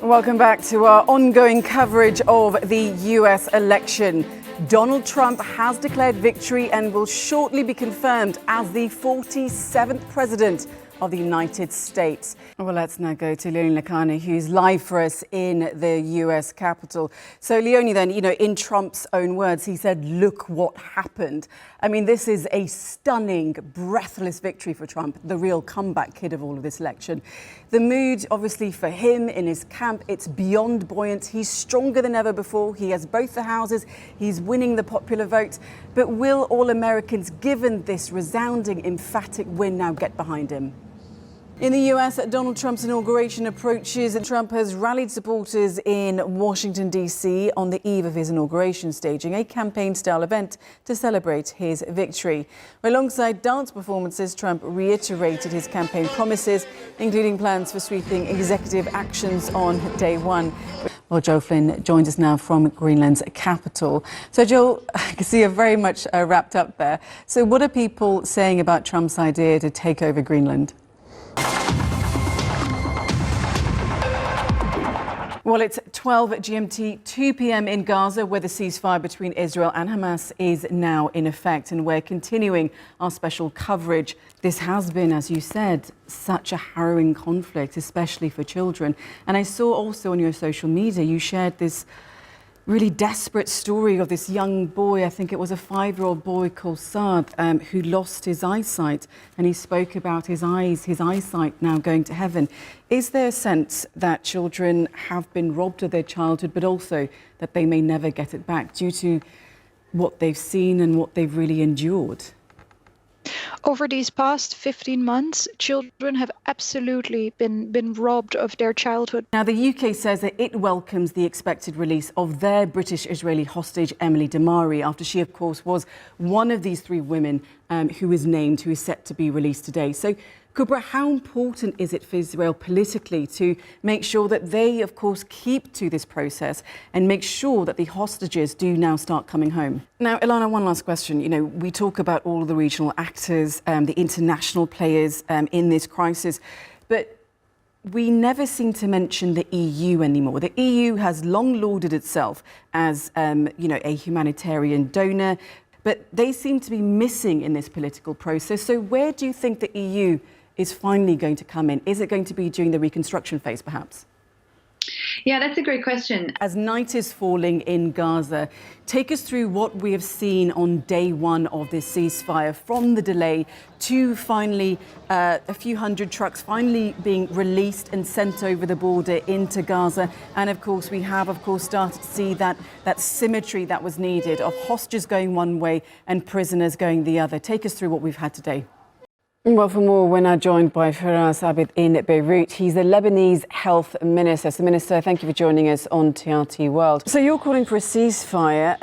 Welcome back to our ongoing coverage of the US election. Donald Trump has declared victory and will shortly be confirmed as the 47th president of the United States. Well, let's now go to Leonie Lakane, who's live for us in the US Capitol. So, Leonie, then, in Trump's own words, he said, look what happened. I mean, this is a stunning, breathless victory for Trump, the real comeback kid of all of this election. The mood, obviously, for him in his camp, it's beyond buoyant. He's stronger than ever before. He has both the houses. He's winning the popular vote. But will all Americans, given this resounding, emphatic win, now get behind him? In the US, Donald Trump's inauguration approaches. Trump has rallied supporters in Washington, D.C. on the eve of his inauguration, staging a campaign-style event to celebrate his victory. Alongside dance performances, Trump reiterated his campaign promises, including plans for sweeping executive actions on day one. Well, Joel Flynn joins us now from Greenland's capital. So, Joel, I can see you're very much wrapped up there. So what are people saying about Trump's idea to take over Greenland? Well, it's 12 GMT, 2 p.m. in Gaza, where the ceasefire between Israel and Hamas is now in effect, and we're continuing our special coverage. This has been, as you said, such a harrowing conflict, especially for children. And I saw also on your social media, you shared this really desperate story of this young boy. I think it was a 5-year-old boy called Saad, who lost his eyesight, and he spoke about his eyesight now going to heaven. Is there a sense that children have been robbed of their childhood, but also that they may never get it back due to what they've seen and what they've really endured? Over these past 15 months, children have absolutely been robbed of their childhood. Now, the UK says that it welcomes the expected release of their British-Israeli hostage, Emily Damari, after she, of course, was one of these 3 women who is named, who is set to be released today. So, Kubra, how important is it for Israel politically to make sure that they, of course, keep to this process and make sure that the hostages do now start coming home? Now, Ilana, one last question. We talk about all of the regional actors, the international players in this crisis, but we never seem to mention the EU anymore. The EU has long lauded itself as, a humanitarian donor, but they seem to be missing in this political process. So where do you think the EU is finally going to come in? Is it going to be during the reconstruction phase, perhaps? Yeah, that's a great question. As night is falling in Gaza, take us through what we have seen on day one of this ceasefire, from the delay to finally a few hundred trucks finally being released and sent over the border into Gaza. And of course, we have, started to see that symmetry that was needed of hostages going one way and prisoners going the other. Take us through what we've had today. Well, for more, we're now joined by Firas Abid in Beirut. He's the Lebanese health minister. So, Minister, thank you for joining us on TRT World. So you're calling for a ceasefire,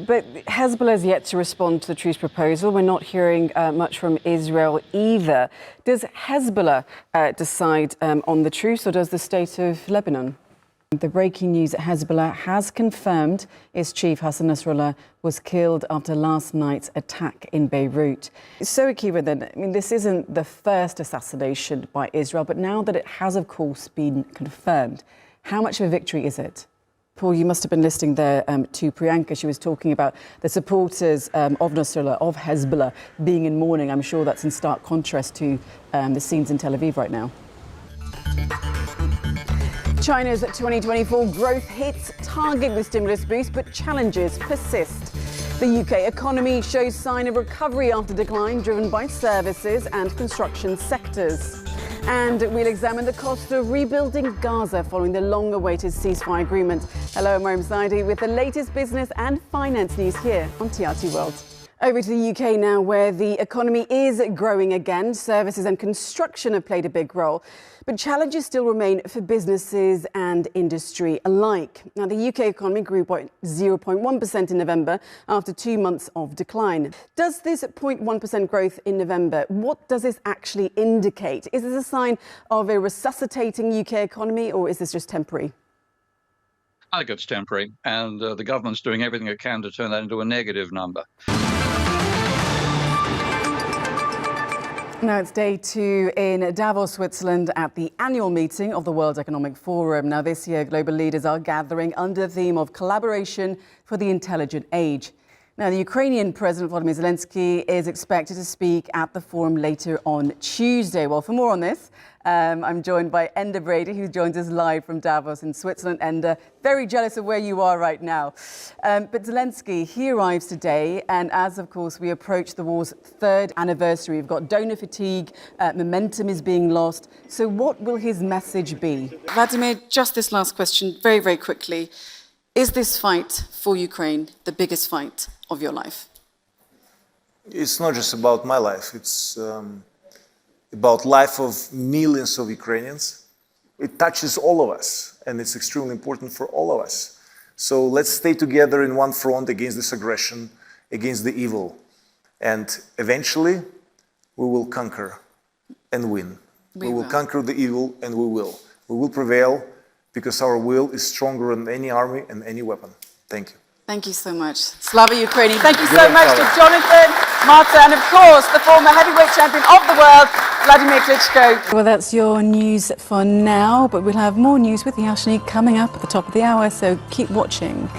but Hezbollah has yet to respond to the truce proposal. We're not hearing much from Israel either. Does Hezbollah decide on the truce, or does the state of Lebanon? The breaking news: Hezbollah has confirmed its chief, Hassan Nasrullah, was killed after last night's attack in Beirut. So, Akiva, then, this isn't the first assassination by Israel, but now that it has, of course, been confirmed, how much of a victory is it? Paul, you must have been listening there to Priyanka. She was talking about the supporters of Nasrullah, of Hezbollah, being in mourning. I'm sure that's in stark contrast to the scenes in Tel Aviv right now. China's 2024 growth hits target with stimulus boost, but challenges persist. The UK economy shows sign of recovery after decline driven by services and construction sectors. And we'll examine the cost of rebuilding Gaza following the long-awaited ceasefire agreement. Hello, I'm Mariam Saidi with the latest business and finance news here on TRT World. Over to the UK now, where the economy is growing again. Services and construction have played a big role, but challenges still remain for businesses and industry alike. Now, the UK economy grew by 0.1% in November after 2 months of decline. Does this 0.1% growth in November, what does this actually indicate? Is this a sign of a resuscitating UK economy, or is this just temporary? I think it's temporary, and the government's doing everything it can to turn that into a negative number. Now it's day 2 in Davos, Switzerland, at the annual meeting of the World Economic Forum. Now this year, global leaders are gathering under the theme of collaboration for the intelligent age. Now, the Ukrainian President Volodymyr Zelensky is expected to speak at the forum later on Tuesday. Well, for more on this, I'm joined by Enda Brady, who joins us live from Davos in Switzerland. And very jealous of where you are right now. But Zelensky, he arrives today. And as, of course, we approach the war's 3rd anniversary, we've got donor fatigue, momentum is being lost. So what will his message be? Vladimir, just this last question, very, very quickly. Is this fight for Ukraine the biggest fight of your life? It's not just about my life. It's about life of millions of Ukrainians. It touches all of us, and it's extremely important for all of us. So let's stay together in one front against this aggression, against the evil. And eventually, we will conquer and win. We will conquer the evil, and we will. We will prevail, because our will is stronger than any army and any weapon. Thank you. Thank you so much. Slava Ukraini. Thank you so much to Jonathan, Marta, and of course, the former heavyweight champion of the world, Vladimir Klitschko. Well, that's your news for now, but we'll have more news with Yashni coming up at the top of the hour, so keep watching.